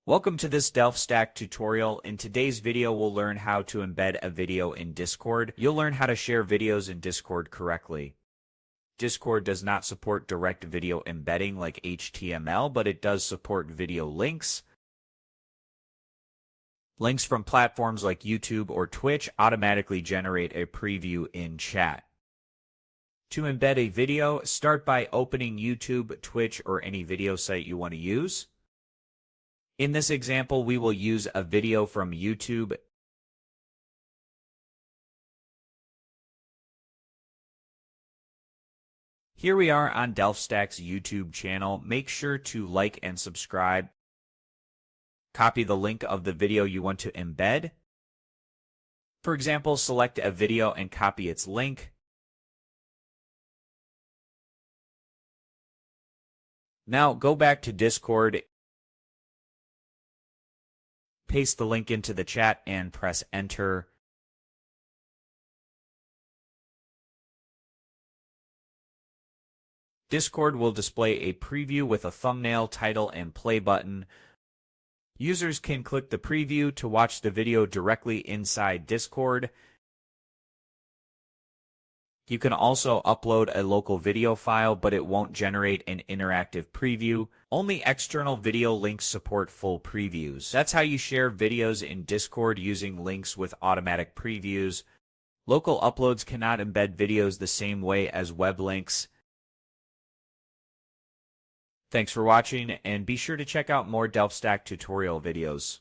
Welcome to this DelphStack tutorial. In today's video, we'll learn how to embed a video in Discord. You'll learn how to share videos in Discord correctly. Discord does not support direct video embedding like HTML, but it does support video links. Links from platforms like YouTube or Twitch automatically generate a preview in chat. To embed a video, start by opening YouTube, Twitch, or any video site you want to use. In this example, we will use a video from YouTube. Here we are on DelphStack's YouTube channel. Make sure to like and subscribe. Copy the link of the video you want to embed. For example, select a video and copy its link. Now go back to Discord. Paste the link into the chat and press enter. Discord will display a preview with a thumbnail, title, and play button. Users can click the preview to watch the video directly inside Discord. You can also upload a local video file, but it won't generate an interactive preview. Only external video links support full previews. That's how you share videos in Discord using links with automatic previews. Local uploads cannot embed videos the same way as web links. Thanks for watching, and be sure to check out more DelphStack tutorial videos.